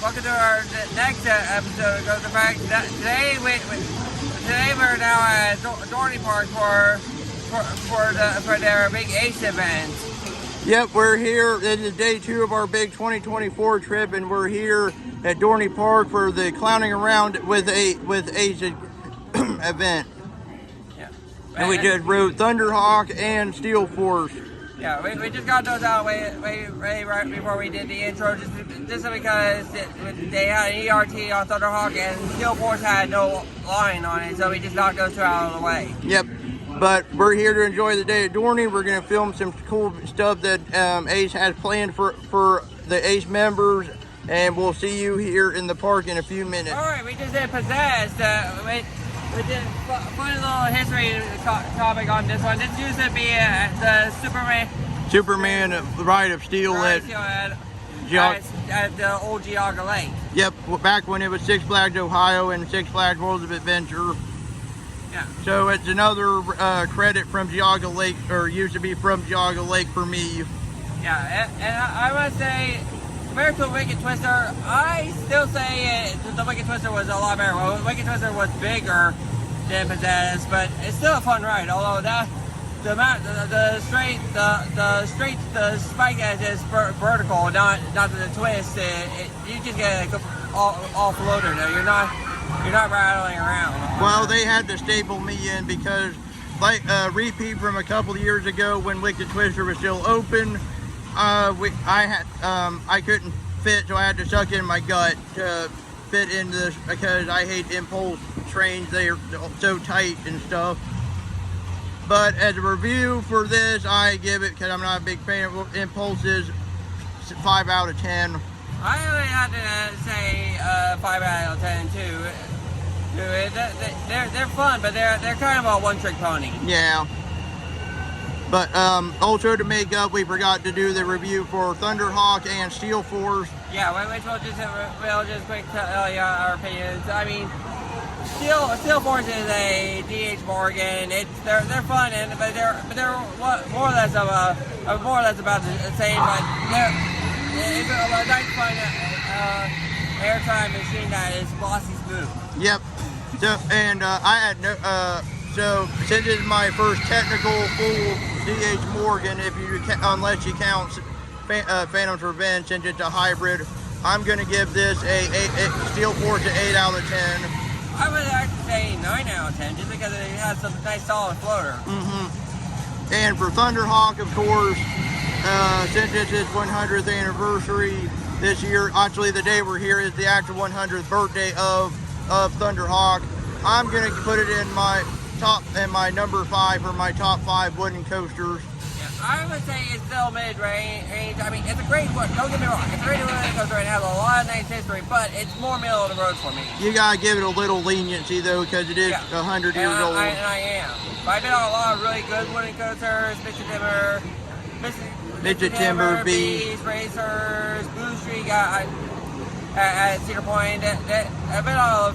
Welcome to our next episode of Goes the Fact. Today we're now at Dorney Park for their big ACE event. Yep, we're here. This is day 2 of our big 2024 trip, and we're here at Dorney Park for the Clowning Around with ACE event. Yeah. And we just rode Thunderhawk and Steel Force. Yeah, we just got those out way right before we did the intro, just because they had an ERT on Thunderhawk and Steel Force had no line on it, so we just knocked those two out of the way. Yep, but we're here to enjoy the day at Dorney. We're going to film some cool stuff that ACE has planned for the ACE members, and we'll see you here in the park in a few minutes. Alright, we just did Possessed. We did put a little history topic on this one. This used to be the Superman Ride of Steel at the old Geauga Lake. Yep, back when it was Six Flags Ohio and Six Flags Worlds of Adventure. Yeah. So it's another credit from Geauga Lake, or used to be from Geauga Lake for me. Yeah, and I must say, compared to Wicked Twister, I still say the Wicked Twister was a lot better. Well, Wicked Twister was bigger than Possessed, but it's still a fun ride. Although the spike edge is vertical, not the twist. You just get off floater though. You're not rattling around. Well, they had to staple me in because, like repeat from a couple of years ago when Wicked Twister was still open. I couldn't fit, so I had to suck in my gut to fit into this because I hate impulse trains. They're so tight and stuff. But as a review for this, I give it, because I'm not a big fan of impulses, 5 out of 10. I really have to say 5 out of 10 too. They're fun, but they're kind of a one-trick pony. Yeah. But also to make up, we forgot to do the review for Thunderhawk and Steel Force. Yeah, which we'll just quick tell you our opinions. I mean, Steel Force is a DH Morgan. They're fun, but they're more or less about the same. But it's a nice fun airtime machine that is glossy smooth. Yep. So I had no. So since it's my first technical full DH Morgan, unless you count Phantom's Revenge, since it's a hybrid, I'm going to give this a Steel Force an 8 out of 10. I would actually say 9 out of 10, just because it has some nice solid floater. And for Thunderhawk, of course, since it's its 100th anniversary this year, actually the day we're here is the actual 100th birthday of Thunderhawk. I'm going to put it in my number 5 for my top 5 wooden coasters. Yeah, I would say it's still mid-range. I mean, it's a great one. Don't get me wrong. It's a great wooden coaster and has a lot of nice history, but it's more middle of the road for me. You gotta give it a little leniency though, because it is 100 years old. I am. But I've been on a lot of really good wooden coasters. Mr. Timber, Beast, Racers, Blue Street. At Cedar Point, I've been on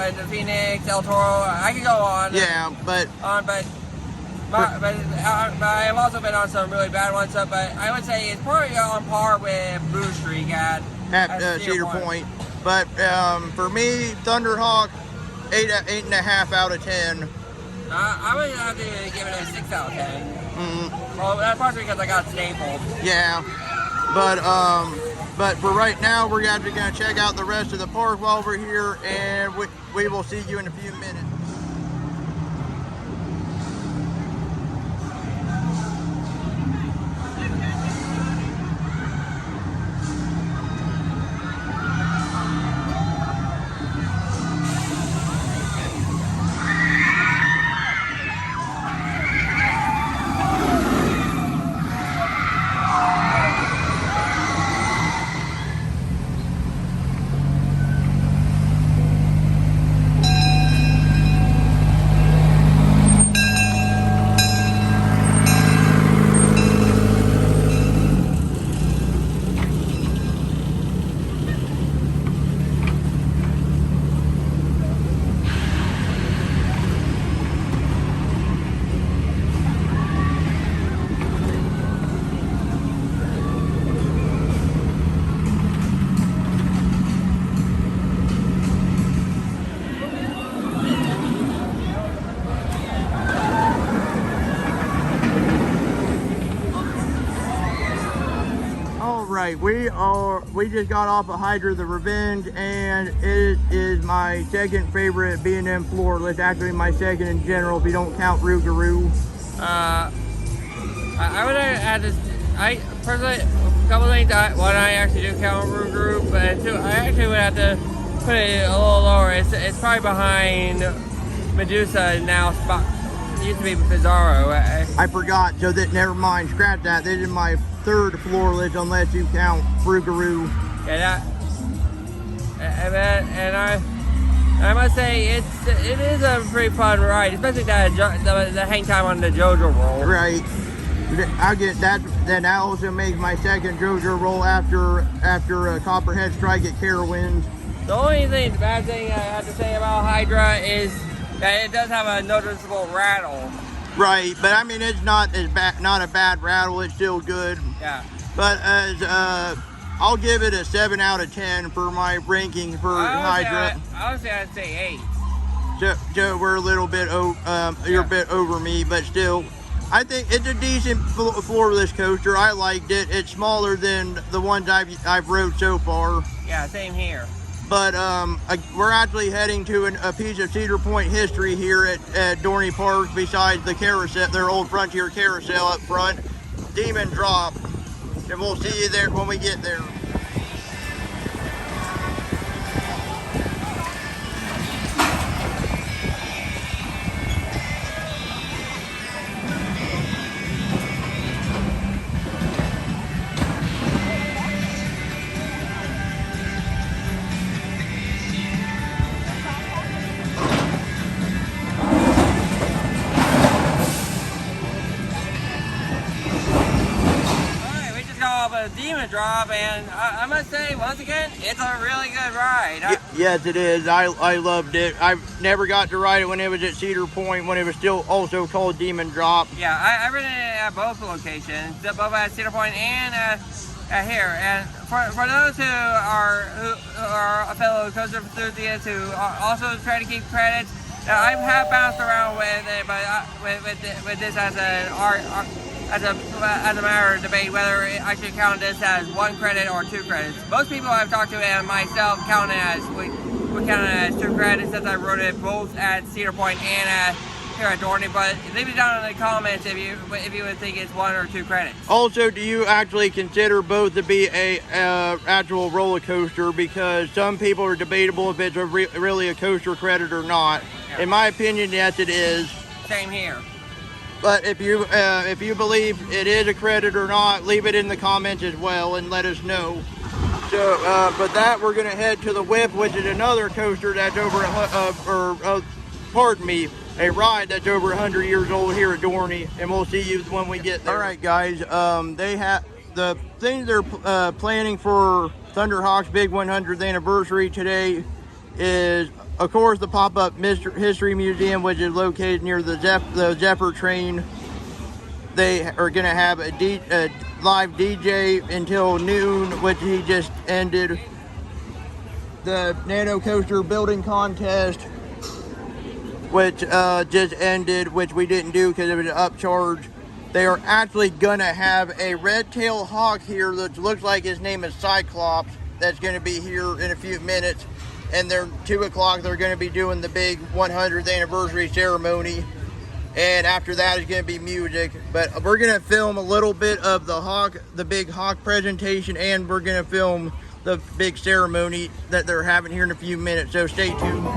and the Phoenix, El Toro. I could go on. Yeah, but I've also been on some really bad ones. But I would say it's probably on par with Blue Streak at Cedar Point. But for me, Thunderhawk, 8.5 out of 10. I would have to give it a 6 out of 10. Well, that's partially because I got stapled. Yeah, but for right now, we're actually going to check out the rest of the park while we're here, and we will see you in a few minutes. Right, we just got off of Hydra the Revenge, and it is my second favorite B&M floorless. Actually, my second in general, if you don't count Rougarou. I would add this. I personally, a couple of things. One, I actually do count Rougarou, but two, I actually would have to put it a little lower. It's probably behind Medusa now. It used to be Pizarro. I forgot, so that never mind. Scratch that. This is my third floorless, unless you count Rougarou. Yeah, and I must say it is a pretty fun ride, especially the hang time on the JoJo roll. Right. I get that. Then that also makes my second JoJo roll after Copperhead Strike at Carowinds. The only bad thing I have to say about Hydra is that it does have a noticeable rattle. Right, but I mean it's not a bad rattle. It's still good. Yeah. But as I'll give it a 7 out of 10 for my ranking for Hydra. Honestly, I'd say 8. So we're a little bit you're a bit over me, but still. I think it's a decent floorless coaster. I liked it. It's smaller than the ones I've rode so far. Yeah, same here. But we're actually heading to a piece of Cedar Point history here at Dorney Park, besides the carousel, their old Frontier carousel up front, Demon Drop. And we'll see you there when we get there. Demon Drop, and I must say, once again, it's a really good ride. Yes, it is. I loved it. I've never got to ride it when it was at Cedar Point, when it was still also called Demon Drop. Yeah, I've ridden it at both locations, both at Cedar Point and at here. And for those who are fellow coaster enthusiasts who also try to keep credits, I have bounced around with it, but with this as as a matter of debate whether I should count this as 1 credit or 2 credits. Most people I've talked to and myself count it as we count it as 2 credits, since I rode it both at Cedar Point and here at Dorney. But leave it down in the comments if you would think it's 1 or 2 credits. Also, do you actually consider both to be a actual roller coaster? Because some people are debatable if it's really a coaster credit or not. Yeah. In my opinion, yes, it is. Same here. But if you believe it is a credit or not, leave it in the comments as well and let us know. So, but that we're gonna head to the Whip, which is another coaster that's a ride that's over 100 years old here at Dorney, and we'll see you when we get there. All right, guys. They have the things they're planning for Thunderhawk's big 100th anniversary today is, of course, the pop-up History Museum, which is located near the Zephyr train. They are going to have a live DJ until noon, which he just ended. The Nano Coaster building contest, which just ended, which we didn't do because it was an upcharge. They are actually going to have a red-tailed hawk here that looks like his name is Cyclops. That's going to be here in a few minutes. And they're 2 o'clock, they're going to be doing the big 100th anniversary ceremony. And after that is going to be music. But we're going to film a little bit of the big hawk presentation, and we're going to film the big ceremony that they're having here in a few minutes. So stay tuned.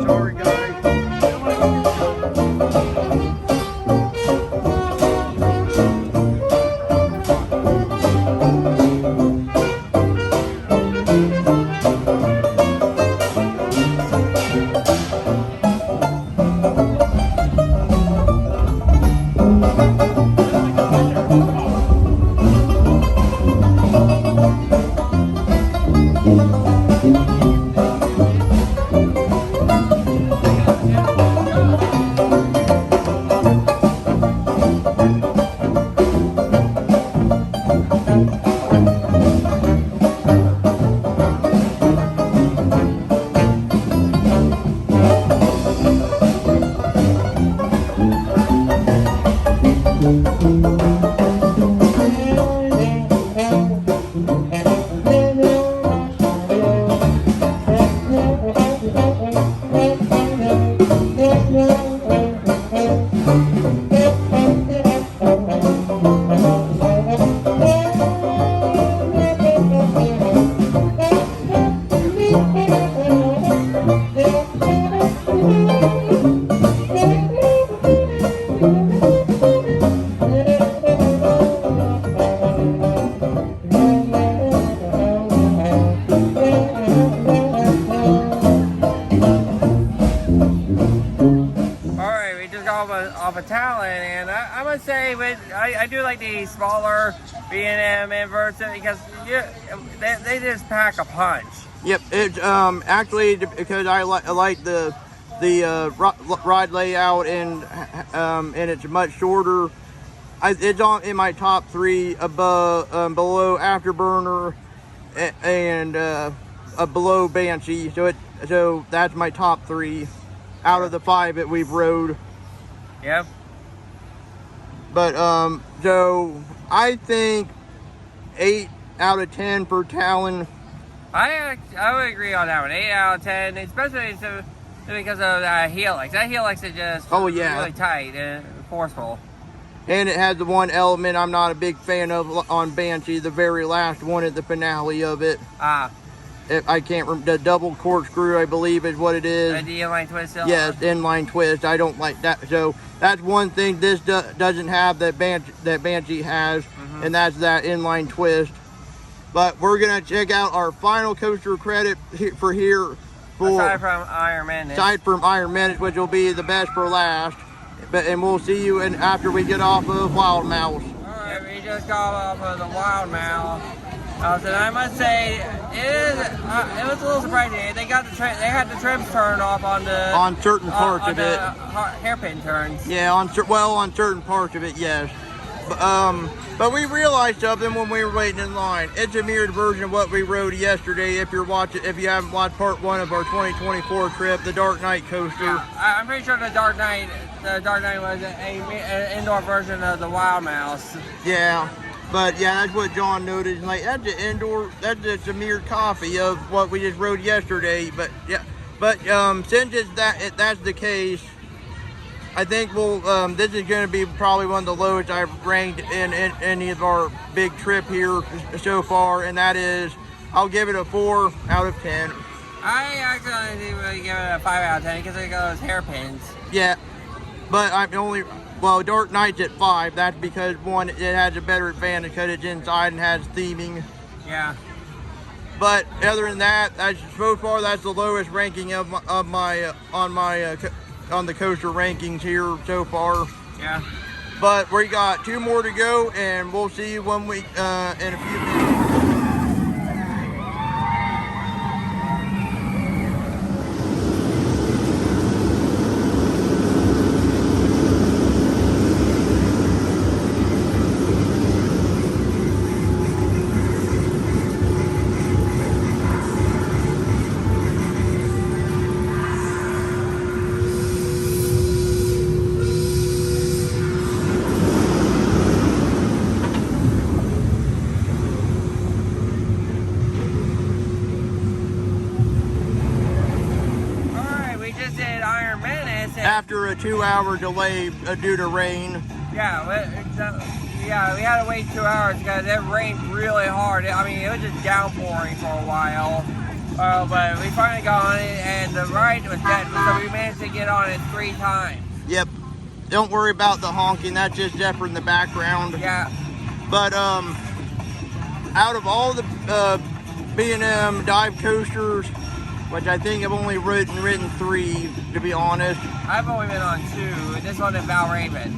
Sorry, guys. Off a Talon, and I would say I do like the smaller B&M inverts because they just pack a punch. Yep, it's actually because I like the ride layout and it's much shorter. It's in my top 3 above, below Afterburner and below Banshee. So that's my top 3 out of the 5 that we've rode. Yep. But so I think 8 out of 10 for Talon. I would agree on that one. 8 out of 10, especially because of that helix. That helix is just really tight and forceful. And it has the one element I'm not a big fan of on Banshee, the very last one at the finale of it. I can't remember, the double corkscrew, I believe is what it is. The inline twist still? Yes, inline twist. I don't like that. So that's one thing this doesn't have that Banshee has, and that's that inline twist. But we're going to check out our final coaster credit for here. Aside from Iron Menace. Aside from Iron Menace, which will be the best for last. And we'll see you after we get off of Wild Mouse. Alright, we just got off of the Wild Mouse. And I must say, it was a little surprising. They had the trims turned off on certain parts of it. Hairpin turns. Yeah, on certain parts of it, yes. But we realized something when we were waiting in line. It's a mirrored version of what we rode yesterday. If you haven't watched part 1 of our 2024 trip, the Dark Knight coaster. Yeah, I'm pretty sure the Dark Knight was an indoor version of the Wild Mouse. Yeah. But yeah, that's what John noticed. Like, that's an indoor, that's just a mirrored copy of what we just rode yesterday. But yeah, since that's the case, I think this is going to be probably one of the lowest I've ranked in any of our big trip here so far, and that is, I'll give it a 4 out of 10. I actually really give it a 5 out of 10 because it goes hairpins. Yeah, but Dark Knight's at 5. That's because, one, it has a better advantage because it's inside and has theming. Yeah. But other than that, so far that's the lowest ranking on the coaster rankings here so far. Yeah. But we got 2 more to go, and we'll see you in a few minutes. after a 2-hour delay due to rain. Yeah, we had to wait 2 hours because it rained really hard. I mean, it was just downpouring for a while. But we finally got on it, and the ride was dead, so we managed to get on it 3 times. Yep. Don't worry about the honking. That's just Zephyr in the background. Yeah. But out of all the B&M dive coasters, which I think I've only ridden 3, to be honest. I've only been on 2. This one in Valraven.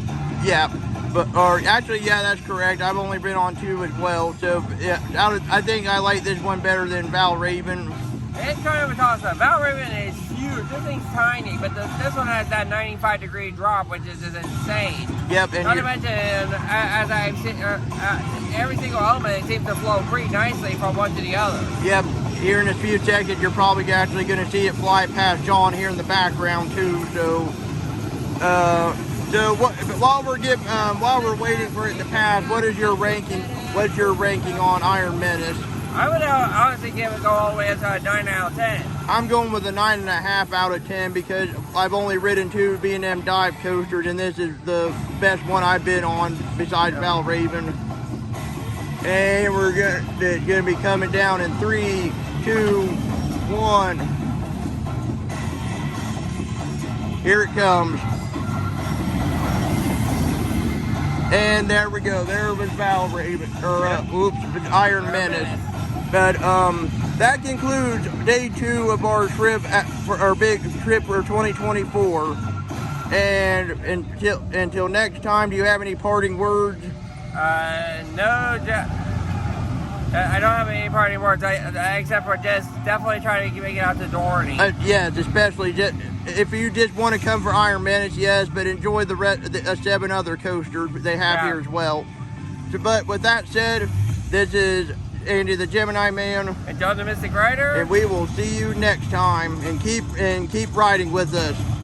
Yeah, yeah, that's correct. I've only been on 2 as well. So yeah, I think I like this one better than Valraven. It's kind of a toss-up. Valraven is huge. This thing's tiny, but this one has that 95-degree drop, which is insane. Yep. And not to mention, as I've seen, every single element seems to flow pretty nicely from one to the other. Yep. Here in a few seconds, you're probably actually going to see it fly past John here in the background too. So, while we're waiting for it to pass, what is your ranking? What's your ranking on Iron Menace? I would honestly give it go all the way up to a 9 out of 10. I'm going with a 9.5 out of 10 because I've only ridden 2 B&M dive coasters, and this is the best one I've been on besides Valraven. And we're gonna be coming down in 3, 2, 1. Here it comes. And there we go. There was Valraven, or Iron Menace. But that concludes day 2 of our trip, for our big trip for 2024. And until next time, do you have any parting words? No, I don't have any parting words, except for just definitely trying to make it out to Dorney. Yes, especially if you just want to come for Iron Menace, yes, but enjoy the 7 other coasters they have here as well. So, but with that said, this is Andy the Gemini Man, and John the Mystic Rider, and we will see you next time. And keep riding with us.